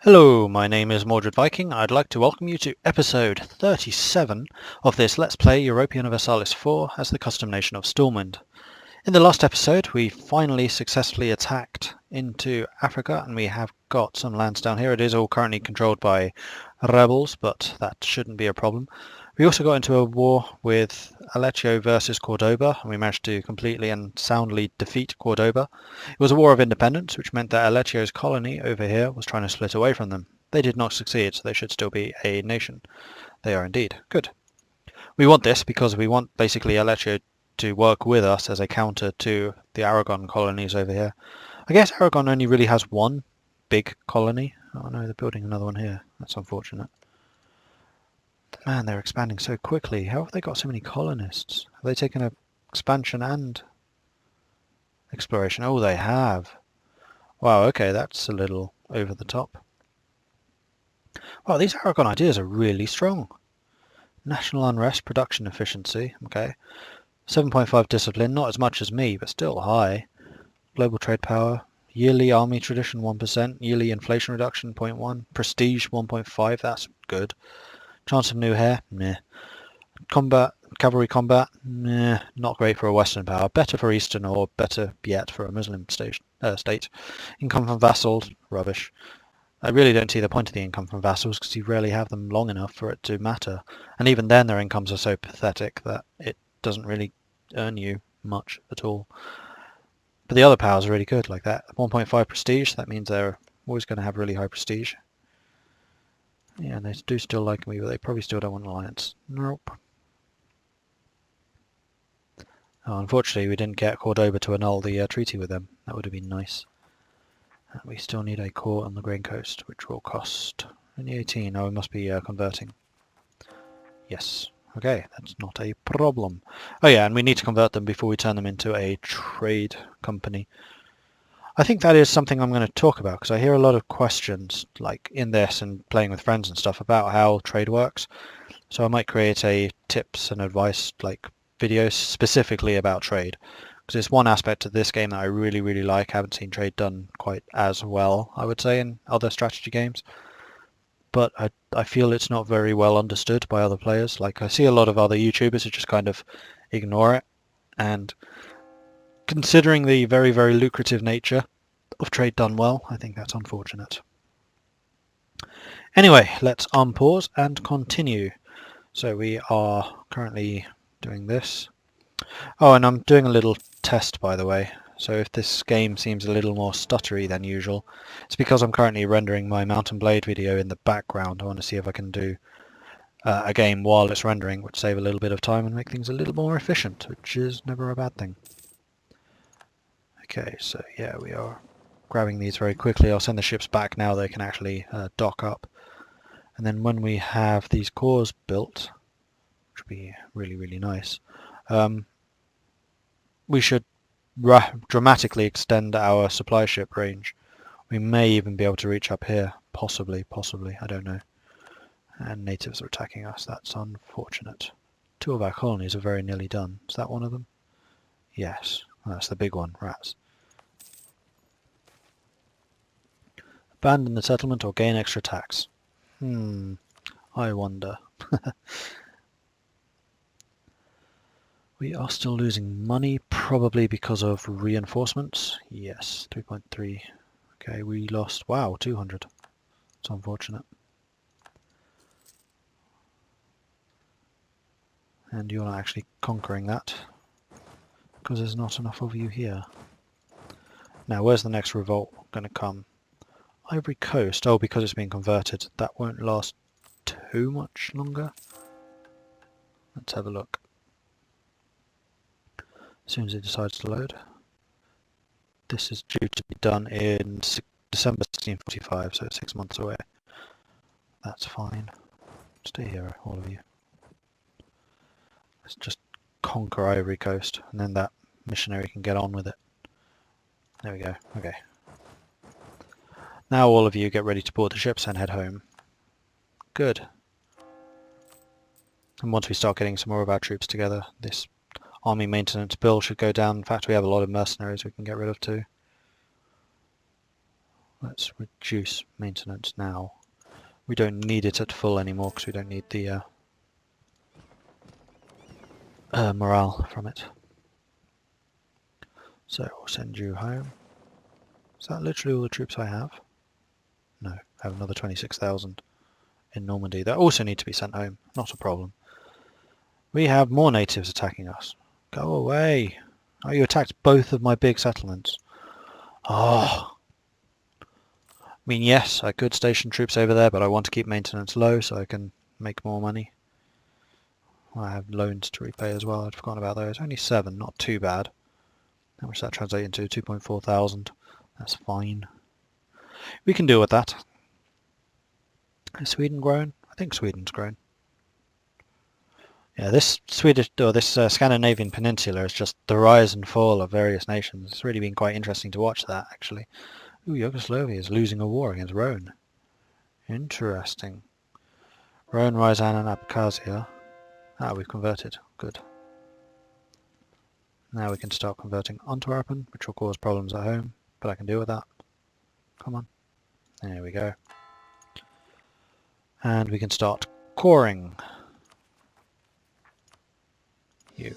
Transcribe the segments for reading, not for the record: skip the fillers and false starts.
Hello, my name is Mordred Viking. I'd like to welcome you to episode 37 of this Let's Play Europa Universalis 4 as the custom nation of Stormwind. In the last episode, we finally successfully attacked into Africa, and we have got some lands down here. It is all currently controlled by rebels, but that shouldn't be a problem. We also got into a war with Aleccio versus Cordoba, and we managed to completely and soundly defeat Cordoba. It was a war of independence, which meant that Aleccio's colony over here was trying to split away from them. They did not succeed, so they should still be a nation. They are indeed. Good. We want this because we want basically Aleccio to work with us as a counter to the Aragon colonies over here. I guess Aragon only really has one big colony. Oh no, they're building another one here. That's unfortunate. Man, they're expanding so quickly. How have they got so many colonists? Have they taken an expansion and exploration? Oh, they have. Wow, okay, that's a little over the top. Wow, these Aragon ideas are really strong. National unrest, production efficiency, okay. 7.5 discipline, not as much as me, but still high. Global trade power, yearly army tradition 1%, yearly inflation reduction 0.1, prestige 1.5, that's good. Chance of new hair, meh. Cavalry combat, meh, not great for a Western power. Better for Eastern, or better yet for a Muslim state. Income from vassals, rubbish. I really don't see the point of the income from vassals because you rarely have them long enough for it to matter. And even then their incomes are so pathetic that it doesn't really earn you much at all. But the other powers are really good, like that. 1.5 prestige, that means they're always going to have really high prestige. Yeah, and they do still like me, but they probably still don't want an alliance. Nope. Oh, unfortunately, we didn't get Cordoba to annul the treaty with them. That would have been nice. We still need a core on the Grain Coast, which will cost only 18. Oh, we must be converting. Yes. Okay, that's not a problem. Oh yeah, and we need to convert them before we turn them into a trade company. I think that is something I'm going to talk about, because I hear a lot of questions, like in this and playing with friends and stuff, about how trade works. So I might create a tips and advice like video specifically about trade, because it's one aspect of this game that I really, really like. I haven't seen trade done quite as well, I would say, in other strategy games. But I feel it's not very well understood by other players. Like, I see a lot of other YouTubers who just kind of ignore it, and considering the very, very lucrative nature of trade done well, I think that's unfortunate. Anyway, let's unpause and continue. So we are currently doing this. Oh, and I'm doing a little test, by the way. So if this game seems a little more stuttery than usual, it's because I'm currently rendering my Mountain Blade video in the background. I want to see if I can do a game while it's rendering, which save a little bit of time and make things a little more efficient, which is never a bad thing. Okay, so yeah, we are grabbing these very quickly. I'll send the ships back now. They can actually dock up. And then when we have these cores built, which will be really, really nice, we should dramatically extend our supply ship range. We may even be able to reach up here. Possibly, I don't know. And natives are attacking us. That's unfortunate. 2 of our colonies are very nearly done. Is that one of them? Yes. Well, that's the big one, rats. Abandon the settlement or gain extra tax. I wonder. We are still losing money, probably because of reinforcements. Yes, 3.3. Okay, we lost, wow, 200. It's unfortunate. And you're not actually conquering that, because there's not enough of you here. Now, where's the next revolt going to come? Ivory Coast. Oh, because it's being converted. That won't last too much longer. Let's have a look. As soon as it decides to load. This is due to be done in December 1645, so 6 months away. That's fine. Stay here, all of you. Let's just conquer Ivory Coast, and then that missionary can get on with it. There we go. Okay. Now all of you get ready to board the ships and head home. Good. And once we start getting some more of our troops together, this army maintenance bill should go down. In fact, we have a lot of mercenaries we can get rid of too. Let's reduce maintenance now. We don't need it at full anymore because we don't need the morale from it. So we'll send you home. Is that literally all the troops I have? No, I have another 26,000 in Normandy that also need to be sent home. Not a problem. We have more natives attacking us. Go away. Oh, you attacked both of my big settlements. Oh. I mean, yes, I could station troops over there, but I want to keep maintenance low so I can make more money. I have loans to repay as well. I'd forgotten about those. Only 7, not too bad. How much does that translate into? 2.4 thousand. That's fine. We can deal with that. Has Sweden grown? I think Sweden's grown. Yeah, this Scandinavian peninsula is just the rise and fall of various nations. It's really been quite interesting to watch that, actually. Ooh, Yugoslavia is losing a war against Rhone. Interesting. Rhone, Ryazan and Abkhazia. Ah, we've converted. Good. Now we can start converting Antwerpen, which will cause problems at home, but I can deal with that. Come on. There we go. And we can start coring. You.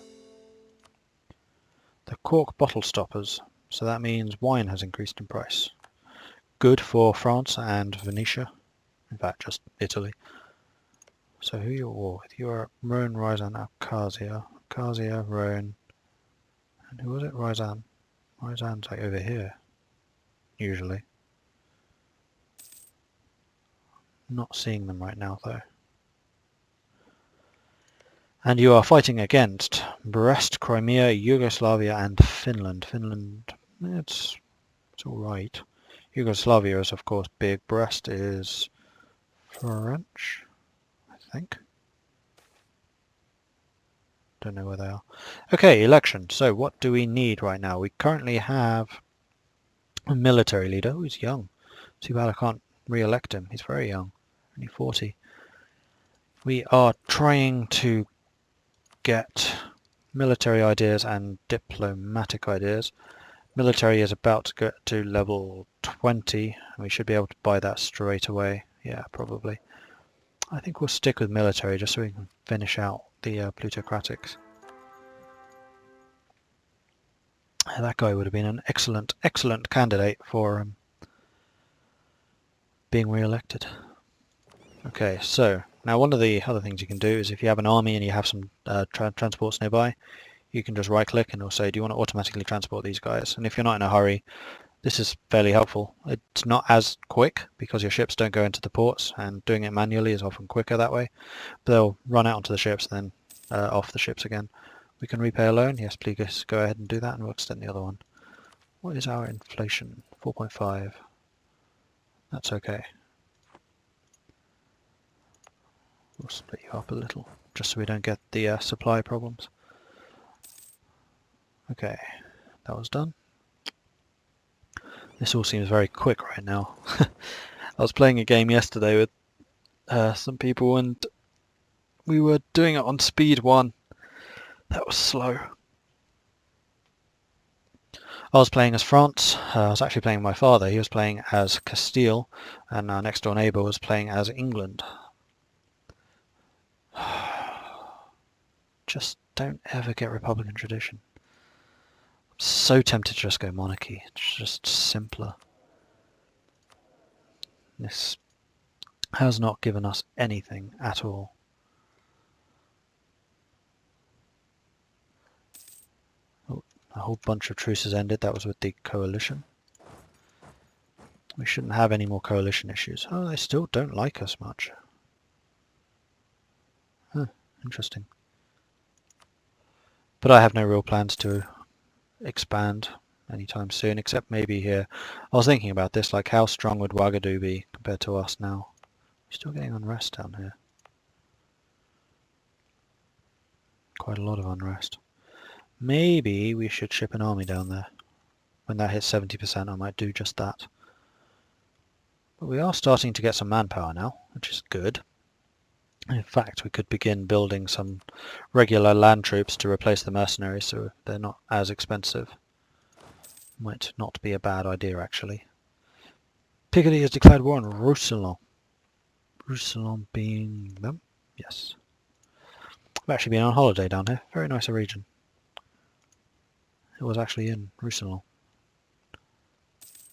The cork bottle stoppers. So that means wine has increased in price. Good for France and Venetia. In fact, just Italy. So who are you at war with? You are Rhone, Ryazan, Abkhazia. Abkhazia, Rhone. And who was it? Ryazan. Ryazan's like over here. Usually. Not seeing them right now though. And you are fighting against Brest, Crimea, Yugoslavia and Finland. Finland, it's alright. Yugoslavia is of course big. Brest is French, I think. Don't know where they are. Okay, election. So what do we need right now? We currently have a military leader who's young. Too bad I can't re-elect him. He's very young, only 40. We are trying to get military ideas and diplomatic ideas. Military is about to get to level 20, and we should be able to buy that straight away. Yeah, probably. I think we'll stick with military just so we can finish out the plutocratics. That guy would have been an excellent candidate for being re-elected. Okay, so now one of the other things you can do is if you have an army and you have some transports nearby, you can just right click and it'll say, do you want to automatically transport these guys? And if you're not in a hurry, this is fairly helpful. It's not as quick because your ships don't go into the ports, and doing it manually is often quicker that way. But they'll run out onto the ships, then off the ships again. We can repay a loan. Yes, please go ahead and do that, and we'll extend the other one. What is our inflation? 4.5. That's okay. We'll split you up a little, just so we don't get the supply problems. Okay, that was done. This all seems very quick right now. I was playing a game yesterday with some people and we were doing it on speed 1. That was slow. I was playing as France. I was actually playing my father. He was playing as Castile, and our next door neighbour was playing as England. Just don't ever get Republican tradition. I'm so tempted to just go monarchy. It's just simpler. This has not given us anything at all. Oh, a whole bunch of truces ended. That was with the coalition. We shouldn't have any more coalition issues. Oh, they still don't like us much. Huh, interesting. But I have no real plans to expand anytime soon, except maybe here. I was thinking about this, like how strong would Ouagadougou be compared to us now? We're still getting unrest down here. Quite a lot of unrest. Maybe we should ship an army down there. When that hits 70%, I might do just that. But we are starting to get some manpower now, which is good. In fact, we could begin building some regular land troops to replace the mercenaries so they're not as expensive. Might not be a bad idea, actually. Picardy has declared war on Roussillon. Roussillon being them? Yes. I've actually been on holiday down here. Very nice region. It was actually in Roussillon.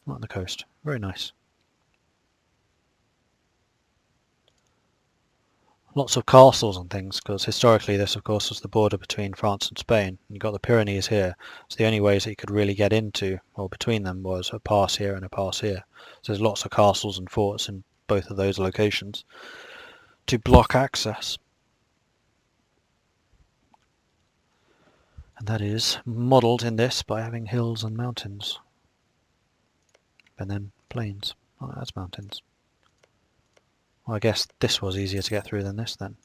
Not on the coast. Very nice. Lots of castles and things, because historically this of course was the border between France and Spain. You've got the Pyrenees here, so the only ways that you could really get into, or between them, was a pass here and a pass here. So there's lots of castles and forts in both of those locations to block access. And that is modelled in this by having hills and mountains. And then plains. Oh, that's mountains. Well, I guess this was easier to get through than this then,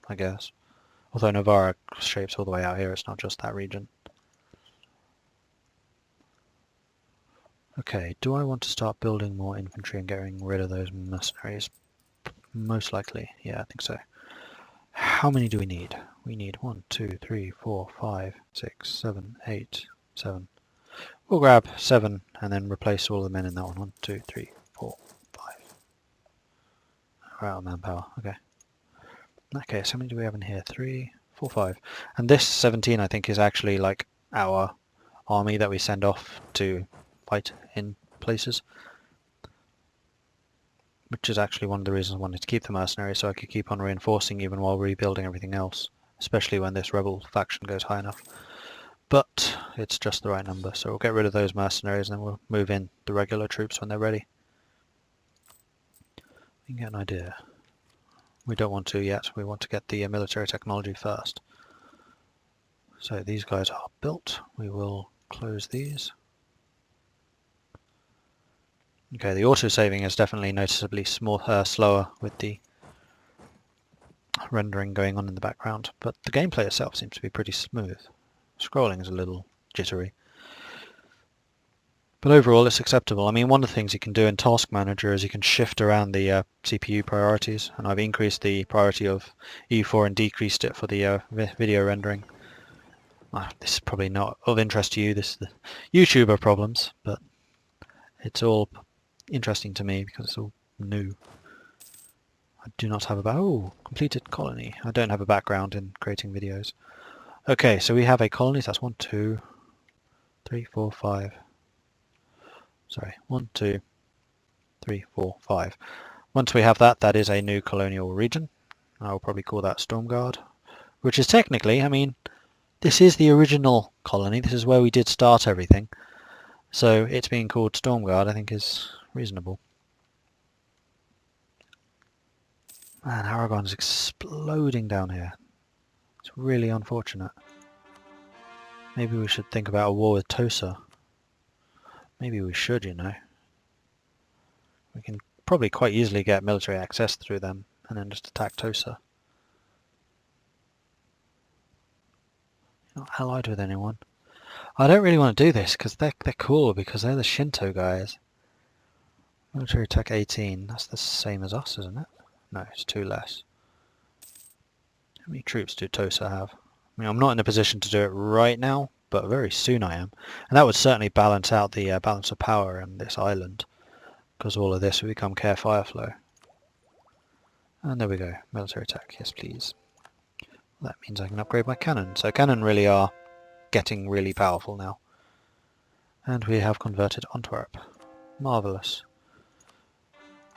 I guess. Although Navarra shapes all the way out here, it's not just that region. Okay, do I want to start building more infantry and getting rid of those mercenaries? Most likely, yeah, I think so. How many do we need? We need 1, 2, 3, 4, 5, 6, 7, 8, 7. We'll grab 7 and then replace all the men in that one. 1, 2, 3, 4, 5. We're out of manpower, okay. In that case, how many do we have in here? 3, 4, 5. And this 17 I think is actually like our army that we send off to fight in places. Which is actually one of the reasons I wanted to keep the mercenaries, so I could keep on reinforcing even while rebuilding everything else. Especially when this rebel faction goes high enough. But it's just the right number, so we'll get rid of those mercenaries and then we'll move in the regular troops when they're ready. You can get an idea. We don't want to yet, we want to get the military technology first. So these guys are built, we will close these. Okay, the auto-saving is definitely noticeably slower with the rendering going on in the background, but the gameplay itself seems to be pretty smooth. Scrolling is a little jittery. But overall it's acceptable. I mean, one of the things you can do in Task Manager is you can shift around the CPU priorities, and I've increased the priority of EU4 and decreased it for the video rendering. This is probably not of interest to you, this is the YouTuber problems, but it's all interesting to me because it's all new. I do not have completed colony. I don't have a background in creating videos. Okay, so we have a colony, so that's 1, 2, 3, 4, 5. Sorry, 1, 2, 3, 4, 5. Once we have that, that is a new colonial region. I will probably call that Stormguard, which is technically, I mean, this is the original colony. This is where we did start everything. So it's being called Stormguard, I think, is reasonable. Man, Aragon's exploding down here. It's really unfortunate. Maybe we should think about a war with Tosa. Maybe we should, you know. We can probably quite easily get military access through them and then just attack Tosa. Not allied with anyone. I don't really want to do this because they're cool, because they're the Shinto guys. Military attack 18, that's the same as us, isn't it? No, it's 2 less. How many troops do Tosa have? I mean, I'm not in a position to do it right now, but very soon I am. And that would certainly balance out the balance of power in this island, because all of this would become Care Fireflow. And there we go, military attack, yes please. That means I can upgrade my cannon. So cannon really are getting really powerful now. And we have converted Antwerp. Marvellous.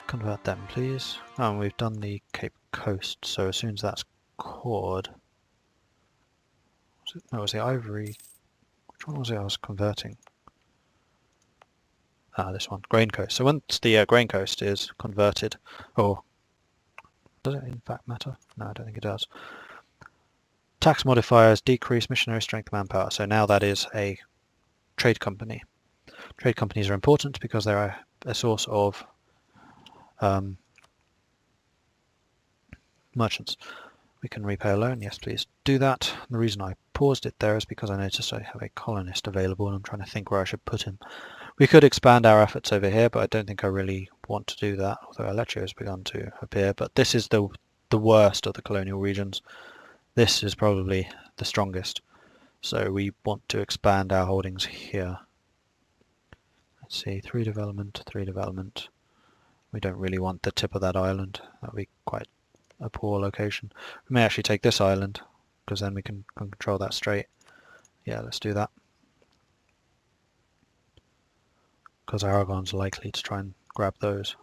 Convert them, please. Oh, and we've done the Cape Coast, so as soon as that's cored... No, it was the Ivory... Which one was it I was converting? Ah, this one, Grain Coast. So once the Grain Coast is converted... Oh, does it in fact matter? No, I don't think it does. Tax modifiers decrease missionary strength manpower, so now that is a trade company. Trade companies are important because they're a source of merchants. We can repay a loan, yes please do that. The reason I paused it there is because I noticed I have a colonist available and I'm trying to think where I should put him. We could expand our efforts over here, but I don't think I really want to do that, although Aleccio has begun to appear. But this is the worst of the colonial regions. This is probably the strongest, so we want to expand our holdings here. Let's see, 3 development, 3 development. We don't really want the tip of that island. That would be quite a poor location. We may actually take this island, because then we can control that strait. Yeah, let's do that. Because Aragon's likely to try and grab those.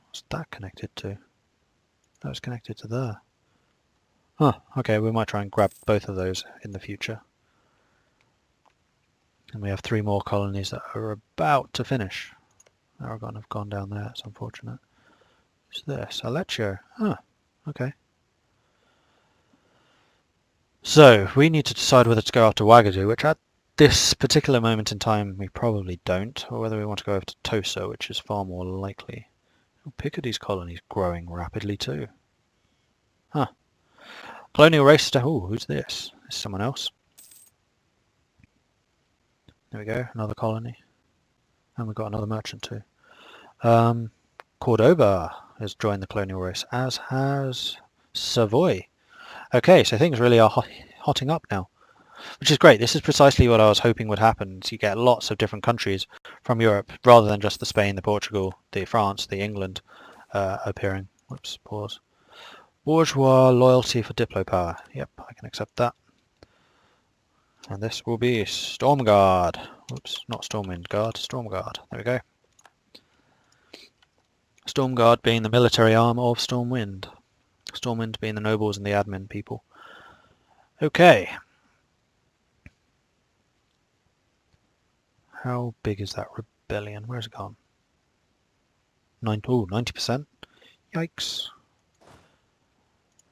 What's that connected to? That's connected to there. Huh, okay, we might try and grab both of those in the future. And we have 3 more colonies that are about to finish. Aragon have gone down there, it's unfortunate. What's this? Aleccio. Huh, okay. So, we need to decide whether to go after Wagadu, which at this particular moment in time we probably don't, or whether we want to go over to Tosa, which is far more likely. Oh, Picardy's colony's growing rapidly too. Huh. Colonial race. Oh, who's this? Is someone else? There we go, another colony. And we've got another merchant too. Cordoba has joined the colonial race, as has Savoy. Okay, so things really are hotting up now, which is great. This is precisely what I was hoping would happen. So you get lots of different countries from Europe, rather than just the Spain, the Portugal, the France, the England appearing. Whoops, pause. Bourgeois loyalty for Diplo power. Yep, I can accept that. And this will be Stormguard. Whoops, not Stormguard, Stormguard. There we go. Stormguard being the military arm of Stormwind. Stormwind being the nobles and the admin people. Okay. How big is that rebellion? Where's it gone? 90%? Yikes.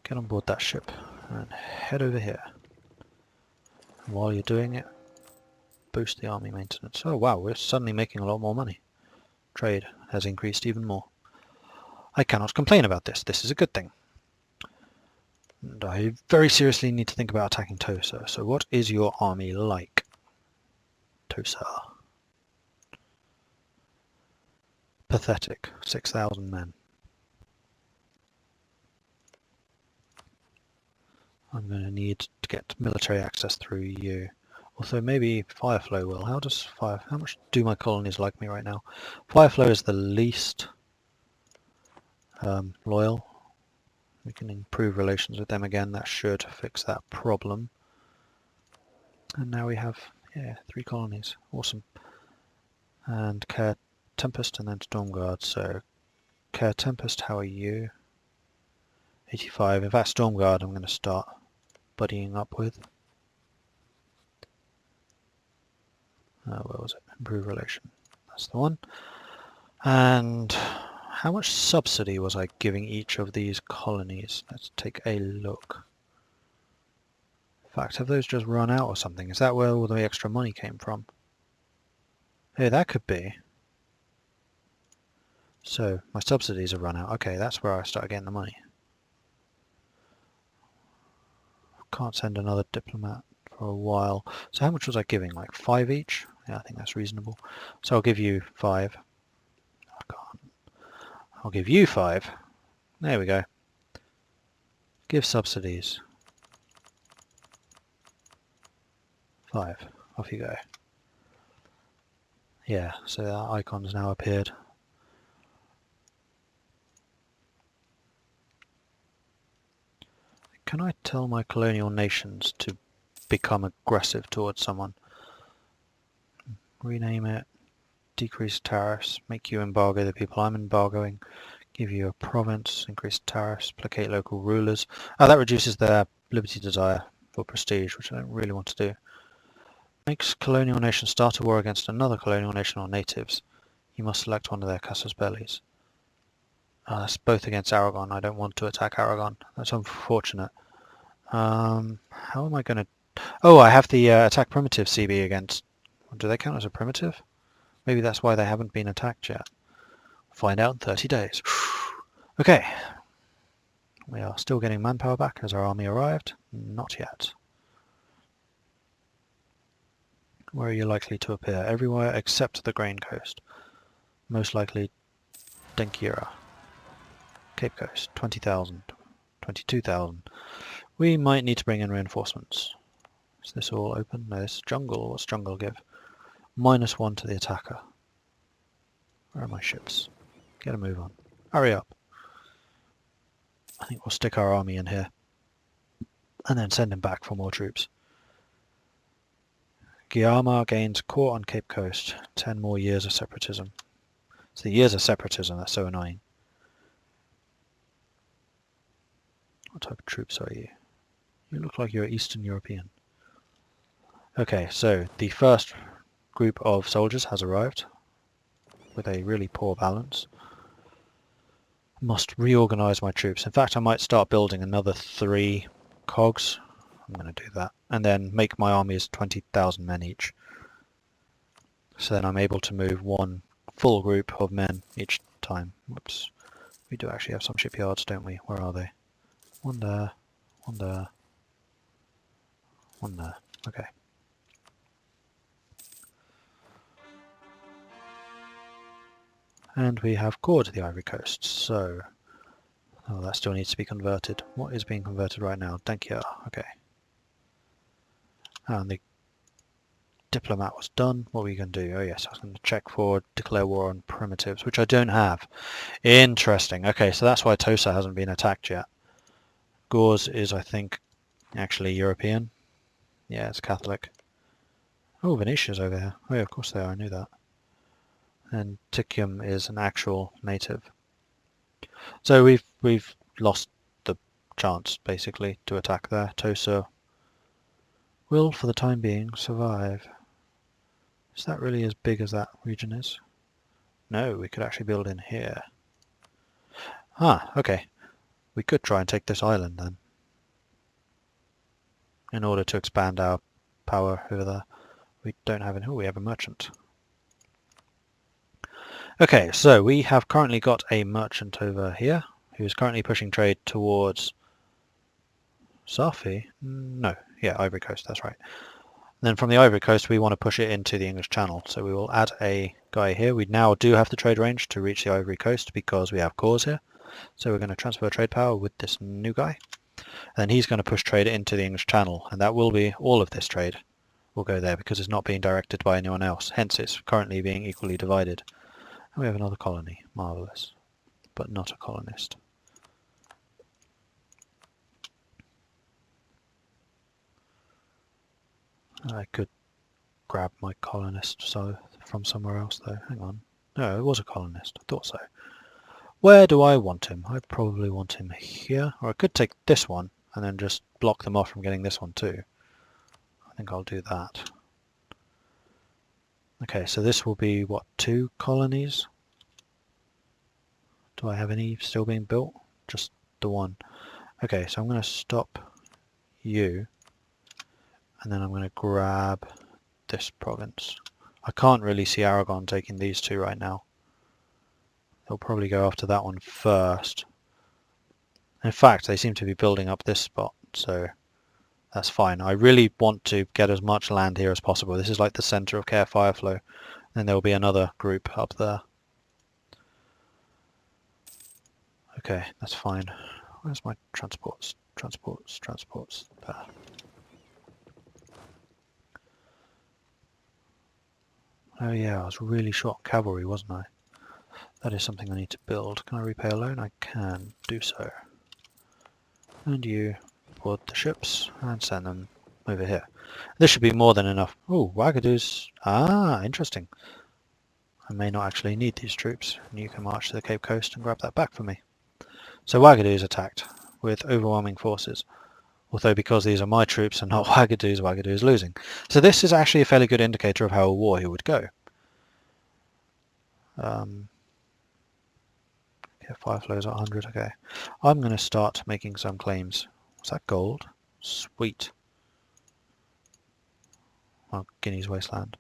Get on board that ship and head over here. And while you're doing it, boost the army maintenance. Oh wow, we're suddenly making a lot more money. Trade has increased even more. I cannot complain about this. This is a good thing. And I very seriously need to think about attacking Tosa. So what is your army like? Tosa. Pathetic. 6,000 men. I'm going to need to get military access through you. Also, maybe Fireflow will. How much do my colonies like me right now? Fireflow is the least loyal. We can improve relations with them again. That should fix that problem. And now we have, yeah, 3 colonies. Awesome. And Care Tempest and then Stormguard. So, Care Tempest, how are you? 85. In fact, Stormguard I'm going to start buddying up with. Where was it? Improve relation. That's the one. And how much subsidy was I giving each of these colonies? Let's take a look. In fact, have those just run out or something? Is that where all the extra money came from? Hey, that could be. So, my subsidies have run out. Okay, that's where I start getting the money. Can't send another diplomat for a while. So how much was I giving? Like 5 each? Yeah, I think that's reasonable. So I'll give you 5. I can't. I'll give you 5. There we go. Give subsidies. 5. Off you go. Yeah, so that icon's now appeared. Can I tell my colonial nations to become aggressive towards someone? Rename it. Decrease tariffs. Make you embargo the people I'm embargoing. Give you a province. Increase tariffs. Placate local rulers. Oh, that reduces their liberty desire for prestige, which I don't really want to do. Makes colonial nation start a war against another colonial nation or natives. You must select one of their casus bellis. That's both against Aragon. I don't want to attack Aragon. That's unfortunate. How am I going to... Oh, I have the attack primitive CB against... Do they count as a primitive? Maybe that's why they haven't been attacked yet. Find out in 30 days. Okay. We are still getting manpower back as our army arrived. Not yet. Where are you likely to appear? Everywhere except the Grain Coast. Most likely Denkira. Cape Coast, 20,000, 22,000. We might need to bring in reinforcements. Is this all open? No, this is jungle. What's jungle give? -1 to the attacker. Where are my ships? Get a move on. Hurry up. I think we'll stick our army in here. And then send him back for more troops. Guiama gains court on Cape Coast. 10 more years of separatism. It's the years of separatism that's so annoying. What type of troops are you? You look like you're Eastern European. Okay, so the first group of soldiers has arrived with a really poor balance. Must reorganize my troops. In fact, I might start building another 3 cogs. I'm going to do that. And then make my armies 20,000 men each. So then I'm able to move 1 full group of men each time. Whoops. We do actually have some shipyards, don't we? Where are they? 1 there, 1 there, 1 there. Okay. And we have core to the Ivory Coast, so... Oh, that still needs to be converted. What is being converted right now? Denkyar, okay. And the diplomat was done. What were you going to do? Oh yes, I was going to check for declare war on primitives, which I don't have. Interesting. Okay, so that's why Tosa hasn't been attacked yet. Gors is, I think, actually European. Yeah, it's Catholic. Oh, Venetia's over here. Oh yeah, of course they are, I knew that. And Ticium is an actual native. So we've lost the chance, basically, to attack there. Tosa will, for the time being, survive. Is that really as big as that region is? No, we could actually build in here. Ah, okay. We could try and take this island then, in order to expand our power over there. We don't have any... Oh, we have a merchant. Okay, so we have currently got a merchant over here, who is currently pushing trade towards Safi? No, yeah, Ivory Coast, that's right. And then from the Ivory Coast we want to push it into the English Channel, so we will add a guy here. We now do have the trade range to reach the Ivory Coast because we have cores here. So we're going to transfer trade power with this new guy. And then he's going to push trade into the English Channel, and that will be all of this trade will go there because it's not being directed by anyone else. Hence it's currently being equally divided. And we have another colony. Marvellous. But not a colonist. I could grab my colonist from somewhere else though. Hang on. No, it was a colonist. I thought so. Where do I want him? I probably want him here. Or I could take this one and then just block them off from getting this one too. I think I'll do that. Okay, so this will be, what, 2 colonies? Do I have any still being built? Just the one. Okay, so I'm going to stop you. And then I'm going to grab this province. I can't really see Aragon taking these 2 right now. They'll probably go after that one first. In fact, they seem to be building up this spot, so that's fine. I really want to get as much land here as possible. This is like the center of Care Fireflow. Then there will be another group up there. Okay, that's fine. Where's my transports? Transports. There. Oh yeah, I was really short on cavalry, wasn't I? That is something I need to build. Can I repay a loan? I can do so. And you board the ships and send them over here. This should be more than enough. Oh, Wagadu's... Ah, interesting. I may not actually need these troops. And you can march to the Cape Coast and grab that back for me. So Wagadu's attacked with overwhelming forces. Although because these are my troops and not Wagadu's, Wagadu is losing. So this is actually a fairly good indicator of how a war here would go. Fire flows at 100, okay. I'm going to start making some claims. Was that gold? Sweet. Oh, Guinea's wasteland.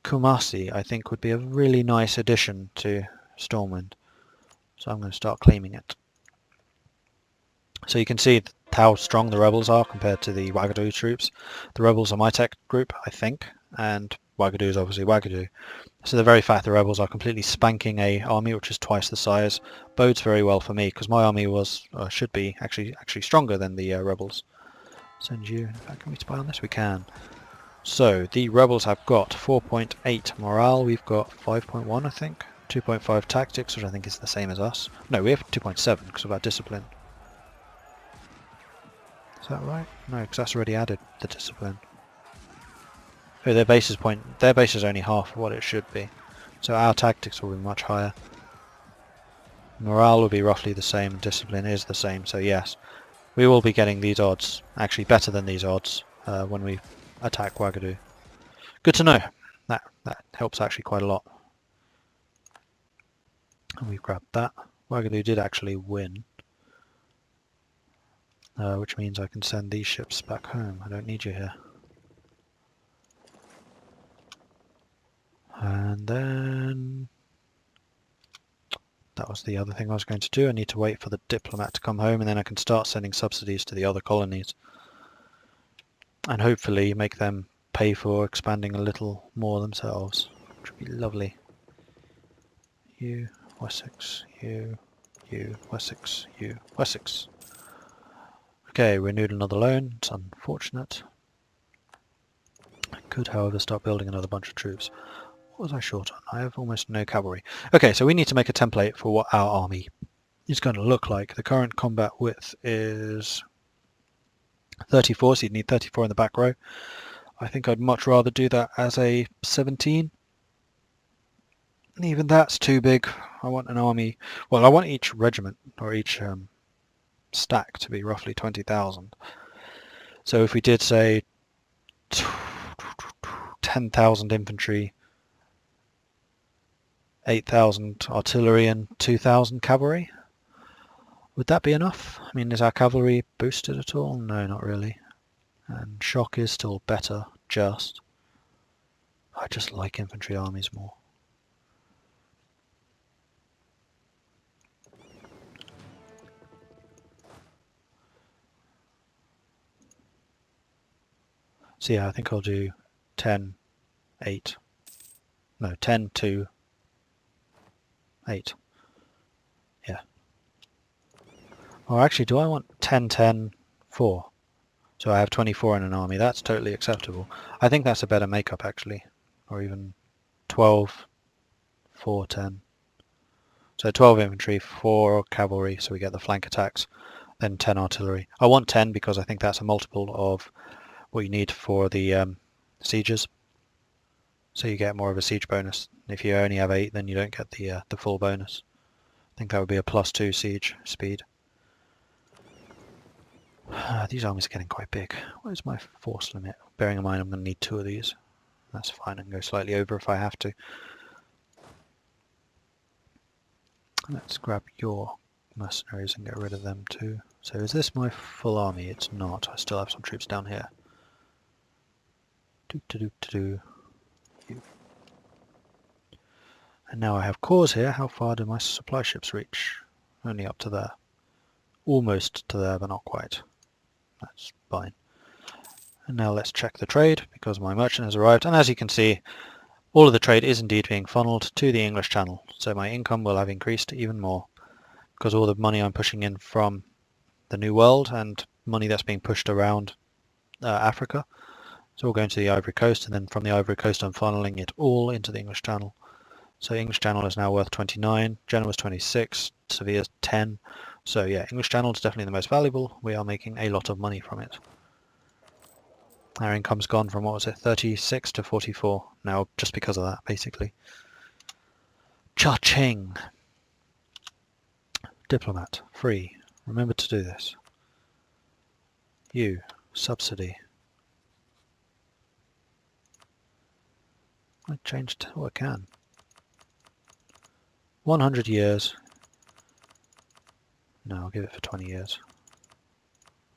Kumasi, I think, would be a really nice addition to Stormwind. So I'm going to start claiming it. So you can see how strong the rebels are compared to the Wagadu troops. The rebels are my tech group, I think, and Wagadu is obviously Wagadu. So the very fact the rebels are completely spanking a army which is twice the size bodes very well for me, because my army was should be actually stronger than the rebels. Send you. In fact, can we spy on this? We can. So the rebels have got 4.8 morale, we've got 5.1 I think, 2.5 tactics, which I think is the same as us. No, we have 2.7 because of our discipline. Is that right? No, because that's already added the discipline. Oh, their base is only half of what it should be. So our tactics will be much higher. Morale will be roughly the same, discipline is the same, so yes. We will be getting these odds, actually better than these odds, when we attack Wagadu. Good to know. That helps actually quite a lot. And we've grabbed that. Wagadu did actually win. Which means I can send these ships back home. I don't need you here. And then... that was the other thing I was going to do. I need to wait for the diplomat to come home and then I can start sending subsidies to the other colonies. And hopefully make them pay for expanding a little more themselves, which would be lovely. You, Wessex, you, Wessex, you, Wessex. Okay, renewed another loan. It's unfortunate. I could, however, start building another bunch of troops. What was I short on? I have almost no cavalry. Okay, so we need to make a template for what our army is going to look like. The current combat width is 34, so you'd need 34 in the back row. I think I'd much rather do that as a 17. Even that's too big. I want an army... well, I want each regiment, or each stack to be roughly 20,000. So if we did, say, 10,000 infantry, 8,000 artillery and 2,000 cavalry, would that be enough? I mean, is our cavalry boosted at all? No, not really. And shock is still better, just. I just like infantry armies more. So yeah, I think I'll do 10, 8. No, 10, 2, 8. Yeah. Or actually, do I want 10, 10, 4? So I have 24 in an army. That's totally acceptable. I think that's a better makeup, actually. Or even 12, 4, 10. So 12 infantry, 4 cavalry, so we get the flank attacks, then 10 artillery. I want 10 because I think that's a multiple of what you need for the sieges. So you get more of a siege bonus. If you only have 8, then you don't get the full bonus. I think that would be a +2 siege speed. These armies are getting quite big. What is my force limit? Bearing in mind I'm going to need 2 of these. That's fine, I can go slightly over if I have to. Let's grab your mercenaries and get rid of them too. So is this my full army? It's not. I still have some troops down here. You. And now I have cores here. How far do my supply ships reach? Only up to there. Almost to there, but not quite. That's fine. And now let's check the trade, because my merchant has arrived. And as you can see, all of the trade is indeed being funneled to the English Channel. So my income will have increased even more, because all the money I'm pushing in from the New World and money that's being pushed around Africa, it's all going to the Ivory Coast, and then from the Ivory Coast I'm funneling it all into the English Channel. So English Channel is now worth 29, Genoa's 26, Sevilla's 10. So yeah, English Channel is definitely the most valuable. We are making a lot of money from it. Our income's gone from, what was it, 36 to 44 now, just because of that, basically. Cha-ching! Diplomat, free. Remember to do this. You, subsidy. I changed, oh I can. 100 years. No, I'll give it for 20 years.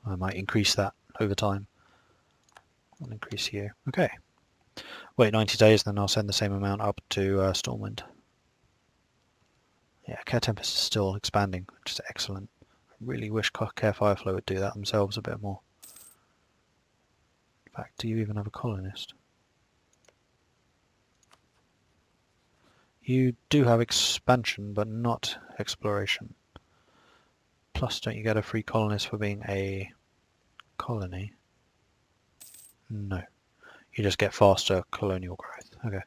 I might increase that over time. I'll increase here. Okay. Wait 90 days, then I'll send the same amount up to Stormwind. Yeah, Care Tempest is still expanding, which is excellent. I really wish Care Fireflow would do that themselves a bit more. In fact, do you even have a colonist? You do have expansion, but not exploration. Plus, don't you get a free colonist for being a colony? No. you just get faster colonial growth. Okay.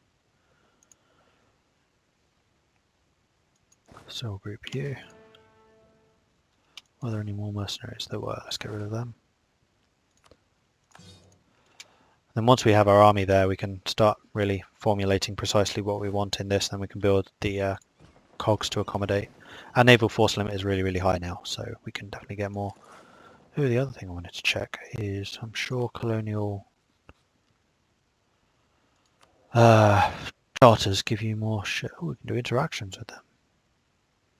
So we'll group you. Are there any more mercenaries? There were. Let's get rid of them. Then once we have our army there, we can start really formulating precisely what we want in this. Then we can build the cogs to accommodate. Our naval force limit is really, really high now, so we can definitely get more. Oh, the other thing I wanted to check is, I'm sure colonial charters give you more shit. Oh, we can do interactions with them.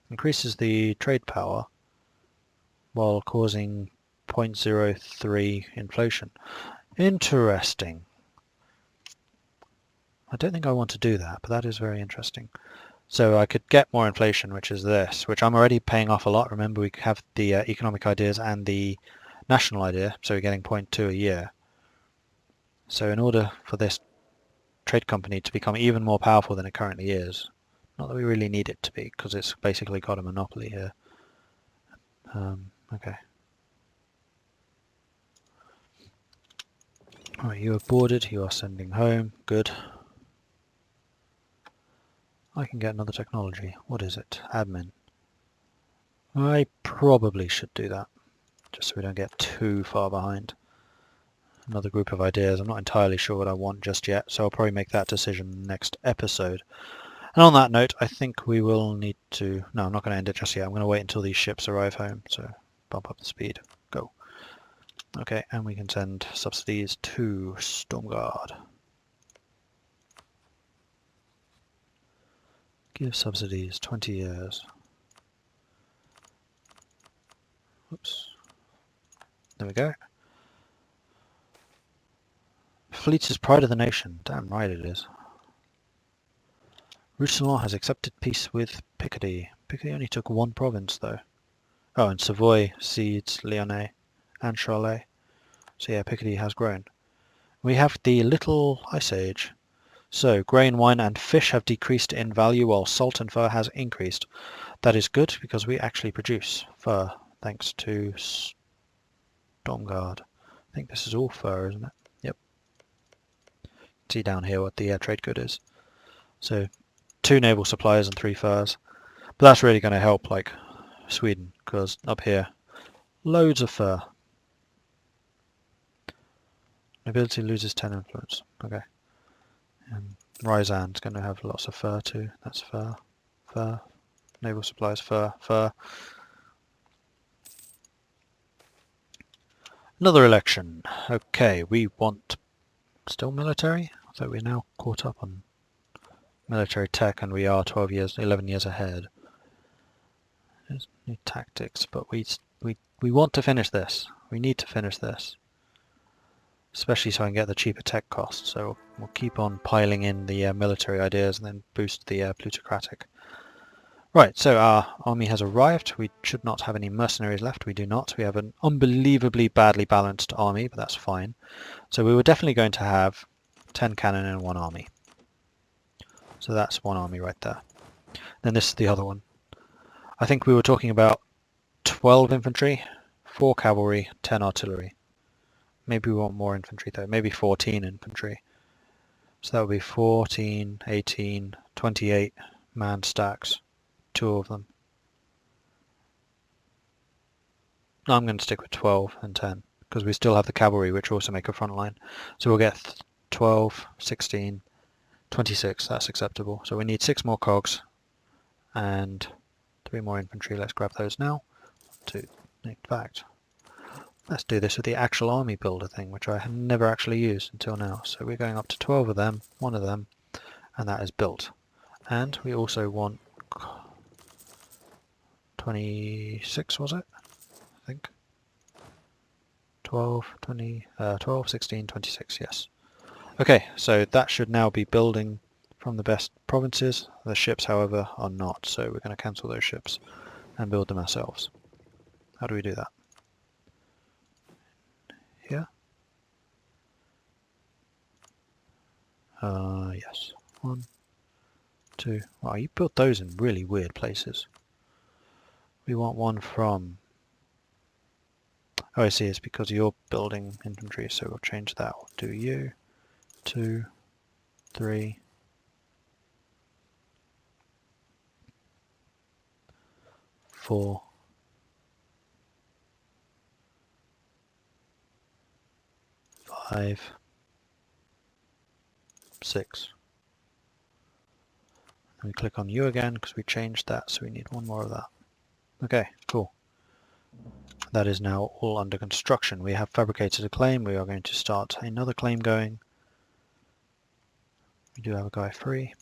Increases the trade power while causing 0.03 inflation. Interesting. I don't think I want to do that, but that is very interesting. So I could get more inflation, which is this, which I'm already paying off a lot. Remember, we have the economic ideas and the national idea, so we're getting 0.2 a year. So in order for this trade company to become even more powerful than it currently is, not that we really need it to be, because it's basically got a monopoly here. Okay. Alright, you are boarded, you are sending home, good. I can get another technology. What is it? Admin. I probably should do that, just so we don't get too far behind. Another group of ideas. I'm not entirely sure what I want just yet, so I'll probably make that decision next episode. And on that note, I think we will need to... No, I'm not going to end it just yet. I'm going to wait until these ships arrive home, so bump up the speed. Go. Okay, and we can send subsidies to Stormguard. Give subsidies 20 years. Oops. There we go. Fleet is pride of the nation. Damn right it is. Roussillon has accepted peace with Picardy. Picardy only took one province though. Oh, and Savoy cedes Lyonnais and Charolais. So yeah, Picardy has grown. We have the Little Ice Age. So, grain, wine and fish have decreased in value while salt and fur has increased. That is good because we actually produce fur thanks to Stormguard. I think this is all fur, isn't it? Yep. See down here what the trade good is. So 2 naval supplies and 3 furs. But that's really going to help like Sweden, because up here, loads of fur. Nobility loses 10 influence. Okay. And Ryzan's going to have lots of fur too. That's fur. Fur. Naval supplies, fur. Fur. Another election. Okay, we want still military. I thought we're now caught up on military tech, and we are 11 years ahead. There's new tactics, but we want to finish this. We need to finish this, especially so I can get the cheaper tech costs. So we'll keep on piling in the military ideas and then boost the plutocratic. Right, so our army has arrived. We should not have any mercenaries left. We do not. We have an unbelievably badly balanced army, but that's fine. So we were definitely going to have 10 cannon in 1 army. So that's 1 army right there. Then this is the other one. I think we were talking about 12 infantry, 4 cavalry, 10 artillery. Maybe we want more infantry though. Maybe 14 infantry. So that would be 14, 18, 28 man stacks. 2 of them. No, I'm going to stick with 12 and 10 because we still have the cavalry, which also make a front line. So we'll get 12, 16, 26. That's acceptable. So we need 6 more cogs and 3 more infantry. Let's grab those now. In fact, let's do this with the actual army builder thing, which I have never actually used until now. So we're going up to 12 of them, 1 of them, and that is built. And we also want 26, was it? I think. 12, 16, 26, yes. Okay, so that should now be building from the best provinces. The ships, however, are not, so we're going to cancel those ships and build them ourselves. How do we do that? Here? Yes. 1, 2. Wow, you built those in really weird places. We want one from... Oh, I see, it's because you're building infantry, so we'll change that. We'll do you, 2, 3, 4, 5, 6. And we click on you again because we changed that, so we need one more of that. Okay, cool. That is now all under construction. We have fabricated a claim. We are going to start another claim going. We do have a guy free.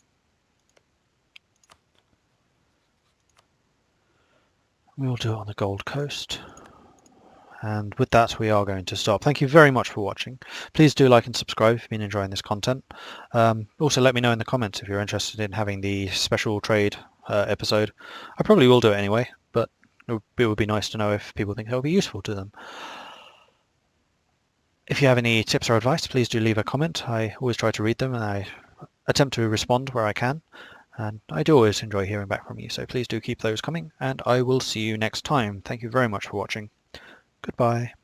We will do it on the Gold Coast. And with that, we are going to stop. Thank you very much for watching. Please do like and subscribe if you've been enjoying this content. Also, let me know in the comments if you're interested in having the special trade episode. I probably will do it anyway, but it would be nice to know if people think that would be useful to them. If you have any tips or advice, please do leave a comment. I always try to read them and I attempt to respond where I can. And I do always enjoy hearing back from you, so please do keep those coming, and I will see you next time. Thank you very much for watching. Goodbye.